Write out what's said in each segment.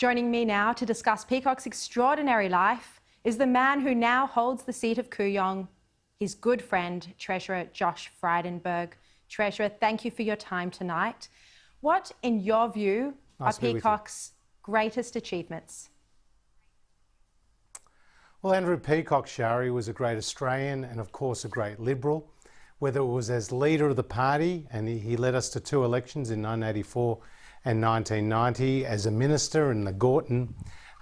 Joining me now to discuss Peacock's extraordinary life is the man who now holds the seat of Kooyong, his good friend, Treasurer Josh Frydenberg. Treasurer, thank you for your time tonight. What, in your view, are Peacock's greatest achievements? Well, Andrew Peacock, Sharri, was a great Australian and, of course, a great Liberal. Whether it was as leader of the party, and he led us to 2 elections in 1984 and 1990, as a minister in the Gorton,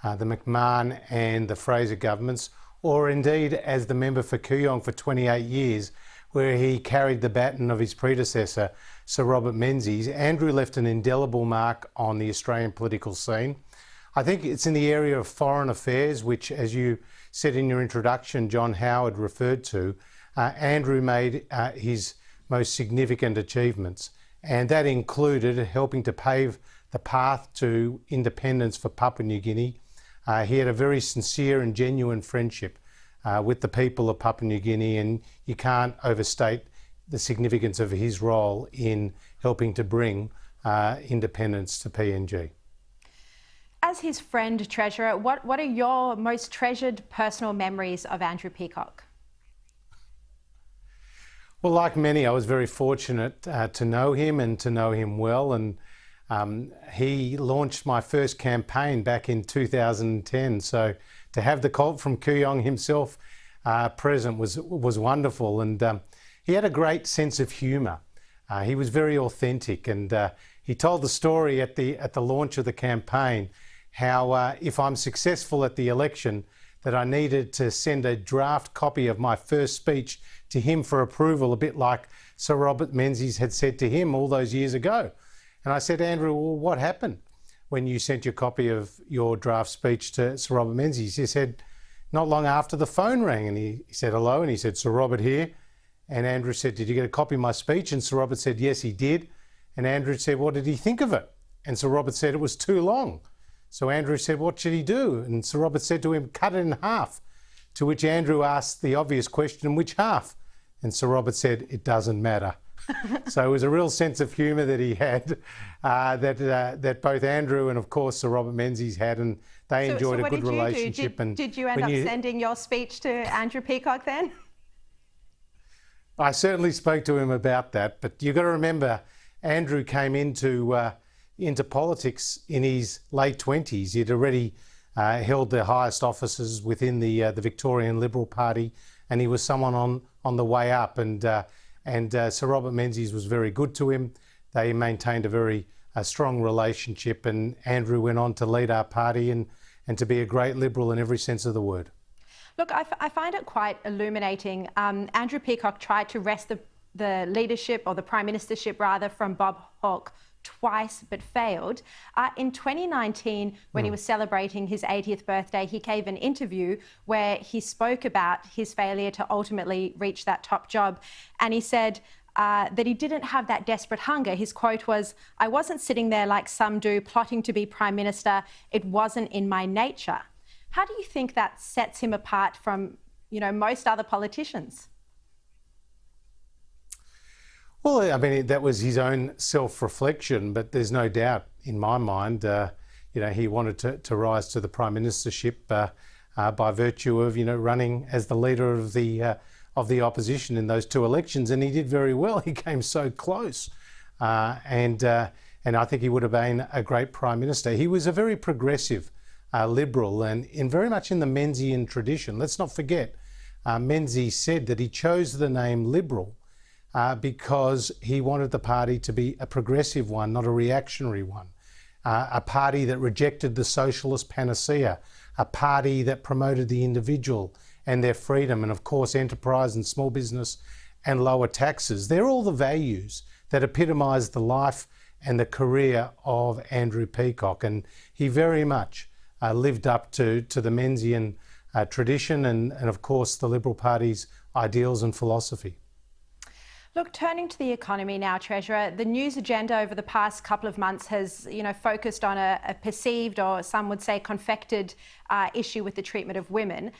the McMahon and the Fraser governments, or indeed as the member for Kooyong for 28 years, where he carried the baton of his predecessor, Sir Robert Menzies. Andrew left an indelible mark on the Australian political scene. I think it's in the area of foreign affairs, which, as you said in your introduction, John Howard referred to, Andrew made his most significant achievements, and that included helping to pave the path to independence for Papua New Guinea. He had a very sincere and genuine friendship with the people of Papua New Guinea, and you can't overstate the significance of his role in helping to bring independence to PNG. As his friend, Treasurer, what are your most treasured personal memories of Andrew Peacock? Well, like many, I was very fortunate to know him and to know him well, and he launched my first campaign back in 2010. So to have the Colt from Kooyong himself present was wonderful, and he had a great sense of humour. He was very authentic, and he told the story at the launch of the campaign how if I'm successful at the election, that I needed to send a draft copy of my first speech to him for approval, a bit like Sir Robert Menzies had said to him all those years ago. And I said, Andrew, well, what happened when you sent your copy of your draft speech to Sir Robert Menzies? He said, not long after the phone rang, and he said, hello, and he said, Sir Robert here. And Andrew said, did you get a copy of my speech? And Sir Robert said, yes, he did. And Andrew said, what did he think of it? And Sir Robert said, it was too long. So Andrew said, what should he do? And Sir Robert said to him, cut it in half. To which Andrew asked the obvious question, which half? And Sir Robert said, it doesn't matter. So it was a real sense of humour that he had, that both Andrew and, of course, Sir Robert Menzies had, and they enjoyed a good relationship. Did you end up sending your speech to Andrew Peacock then? I certainly spoke to him about that, but you've got to remember, Andrew came into politics in his late 20s. He'd already held the highest offices within the Victorian Liberal Party, and he was someone on the way up. And Sir Robert Menzies was very good to him. They maintained a very strong relationship, and Andrew went on to lead our party and to be a great Liberal in every sense of the word. Look, I find it quite illuminating. Andrew Peacock tried to wrest the leadership, or the Prime Ministership rather, from Bob Hawke twice, but failed. In 2019, when he was celebrating his 80th birthday, he gave an interview where he spoke about his failure to ultimately reach that top job. And he said that he didn't have that desperate hunger. His quote was, I wasn't sitting there like some do, plotting to be Prime Minister. It wasn't in my nature. How do you think that sets him apart from, most other politicians? Well, I mean, that was his own self-reflection, but there's no doubt in my mind, he wanted to rise to the Prime Ministership by virtue of, running as the leader of the opposition in those 2 elections, and he did very well. He came so close, and I think he would have been a great Prime Minister. He was a very progressive Liberal, and very much in the Menzies tradition. Let's not forget, Menzies said that he chose the name Liberal because he wanted the party to be a progressive one, not a reactionary one. A party that rejected the socialist panacea, a party that promoted the individual and their freedom, and of course enterprise and small business and lower taxes. They're all the values that epitomise the life and the career of Andrew Peacock, and he very much lived up to the Menzies tradition and of course the Liberal Party's ideals and philosophy. Look, turning to the economy now, Treasurer, the news agenda over the past couple of months has, focused on a perceived, or some would say confected, issue with the treatment of women.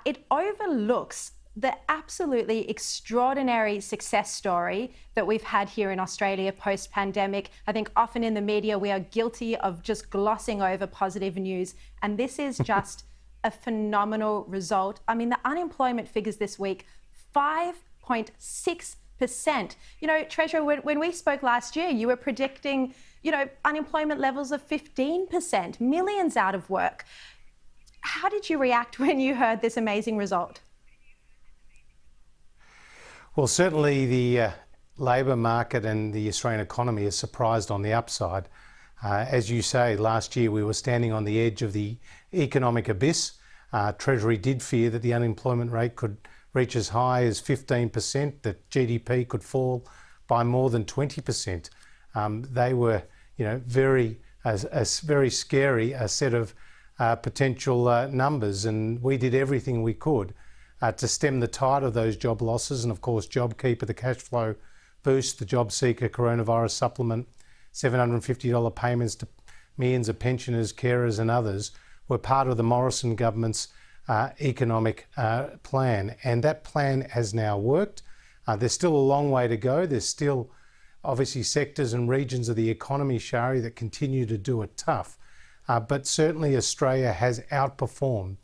It overlooks the absolutely extraordinary success story that we've had here in Australia post-pandemic. I think often in the media we are guilty of just glossing over positive news, and this is just a phenomenal result. I mean, the unemployment figures this week, 5.6%. You know, Treasurer, when we spoke last year, you were predicting, you know, unemployment levels of 15%, millions out of work. How did you react when you heard this amazing result? Well, certainly the labour market and the Australian economy is surprised on the upside. As you say, last year we were standing on the edge of the economic abyss. Treasury did fear that the unemployment rate could reach as high as 15%, that GDP could fall by more than 20%. They were, you know, very scary set of potential numbers, and we did everything we could to stem the tide of those job losses. And of course, JobKeeper, the cash flow boost, the JobSeeker coronavirus supplement, $750 payments to millions of pensioners, carers and others were part of the Morrison government's economic plan. And that plan has now worked. There's still a long way to go. There's still obviously sectors and regions of the economy, Sharri, that continue to do it tough. But certainly Australia has outperformed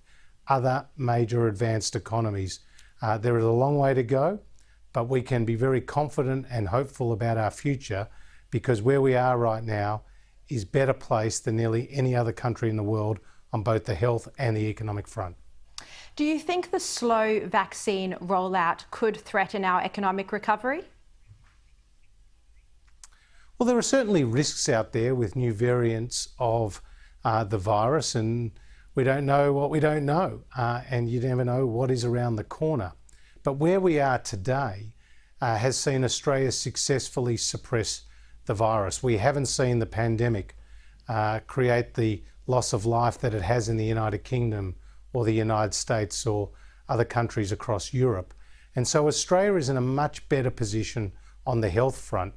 other major advanced economies. There is a long way to go, but we can be very confident and hopeful about our future, because where we are right now is better placed than nearly any other country in the world on both the health and the economic front. Do you think the slow vaccine rollout could threaten our economic recovery? Well, there are certainly risks out there with new variants of the virus, and we don't know what we don't know, and you never know what is around the corner. But where we are today has seen Australia successfully suppress the virus. We haven't seen the pandemic create the loss of life that it has in the United Kingdom or the United States or other countries across Europe. And so Australia is in a much better position on the health front,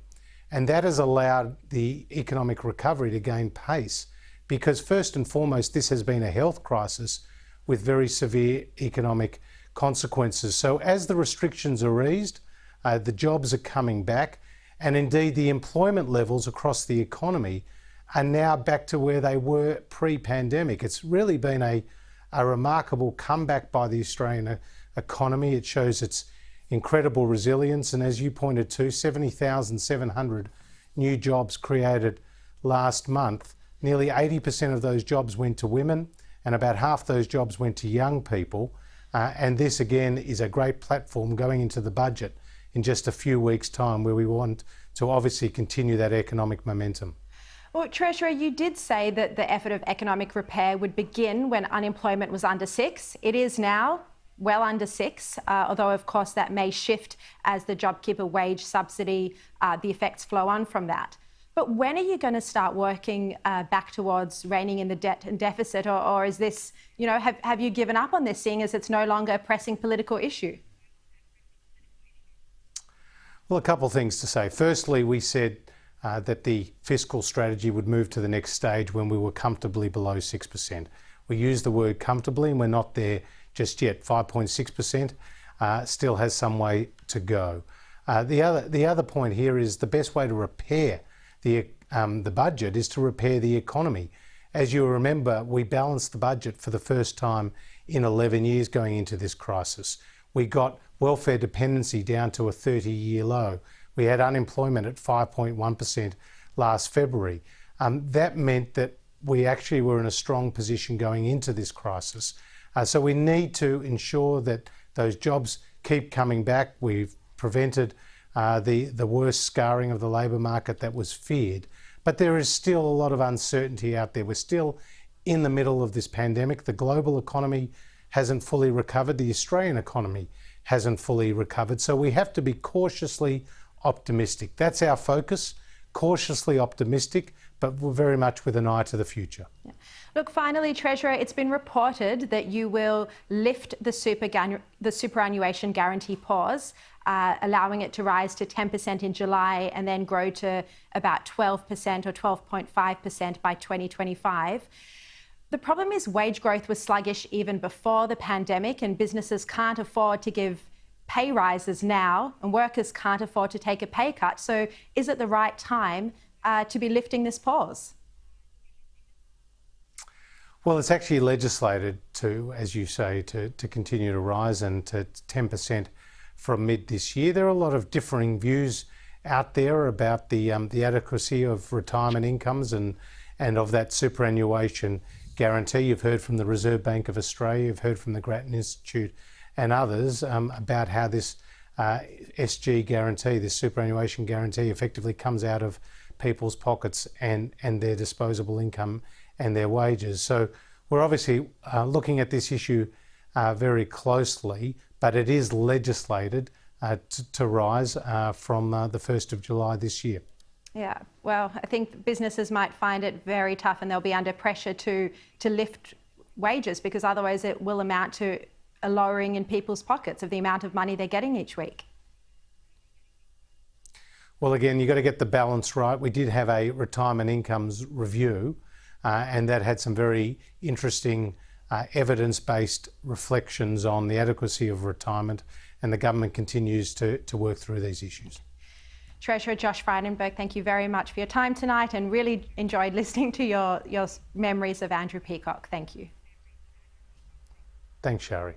and that has allowed the economic recovery to gain pace. Because first and foremost, this has been a health crisis with very severe economic consequences. So as the restrictions are eased, the jobs are coming back, and indeed the employment levels across the economy are now back to where they were pre-pandemic. It's really been a remarkable comeback by the Australian economy. It shows its incredible resilience, and as you pointed to, 70,700 new jobs created last month. Nearly 80% of those jobs went to women, and about half those jobs went to young people. And this again is a great platform going into the budget in just a few weeks' time, where we want to obviously continue that economic momentum. Well, Treasurer, you did say that the effort of economic repair would begin when unemployment was under 6. It is now well under 6, although of course that may shift as the JobKeeper wage subsidy, the effects flow on from that. But when are you going to start working back towards reining in the debt and deficit, or is this, you know, have you given up on this, seeing as it's no longer a pressing political issue? Well, a couple of things to say. Firstly, we said that the fiscal strategy would move to the next stage when we were comfortably below 6%. We used the word comfortably, and we're not there just yet. 5.6% still has some way to go. The other point here is the best way to repair the budget is to repair the economy. As you remember, we balanced the budget for the first time in 11 years going into this crisis. We got welfare dependency down to a 30-year low. We had unemployment at 5.1% last February. That meant that we actually were in a strong position going into this crisis. So we need to ensure that those jobs keep coming back. We've prevented the worst scarring of the labour market that was feared. But there is still a lot of uncertainty out there. We're still in the middle of this pandemic. The global economy hasn't fully recovered. The Australian economy hasn't fully recovered. So we have to be cautiously optimistic. That's our focus, cautiously optimistic, but we're very much with an eye to the future. Yeah. Look, finally, Treasurer, it's been reported that you will lift the superannuation guarantee pause, allowing it to rise to 10% in July and then grow to about 12% or 12.5% by 2025. The problem is wage growth was sluggish even before the pandemic, and businesses can't afford to give pay rises now, and workers can't afford to take a pay cut. So is it the right time to be lifting this pause? Well, it's actually legislated to, as you say, to continue to rise and to 10% from mid this year. There are a lot of differing views out there about the adequacy of retirement incomes and of that superannuation guarantee. You've heard from the Reserve Bank of Australia, you've heard from the Grattan Institute and others about how this SG guarantee, this superannuation guarantee, effectively comes out of people's pockets and their disposable income and their wages. So we're obviously looking at this issue very closely, but it is legislated to rise from the 1st of July this year. Yeah, well, I think businesses might find it very tough, and they'll be under pressure to lift wages, because otherwise it will amount to a lowering in people's pockets of the amount of money they're getting each week. Well, again, you've got to get the balance right. We did have a retirement incomes review, and that had some very interesting evidence-based reflections on the adequacy of retirement, and the government continues to work through these issues. Treasurer Josh Frydenberg, thank you very much for your time tonight, and really enjoyed listening to your memories of Andrew Peacock. Thank you. Thanks, Sharri.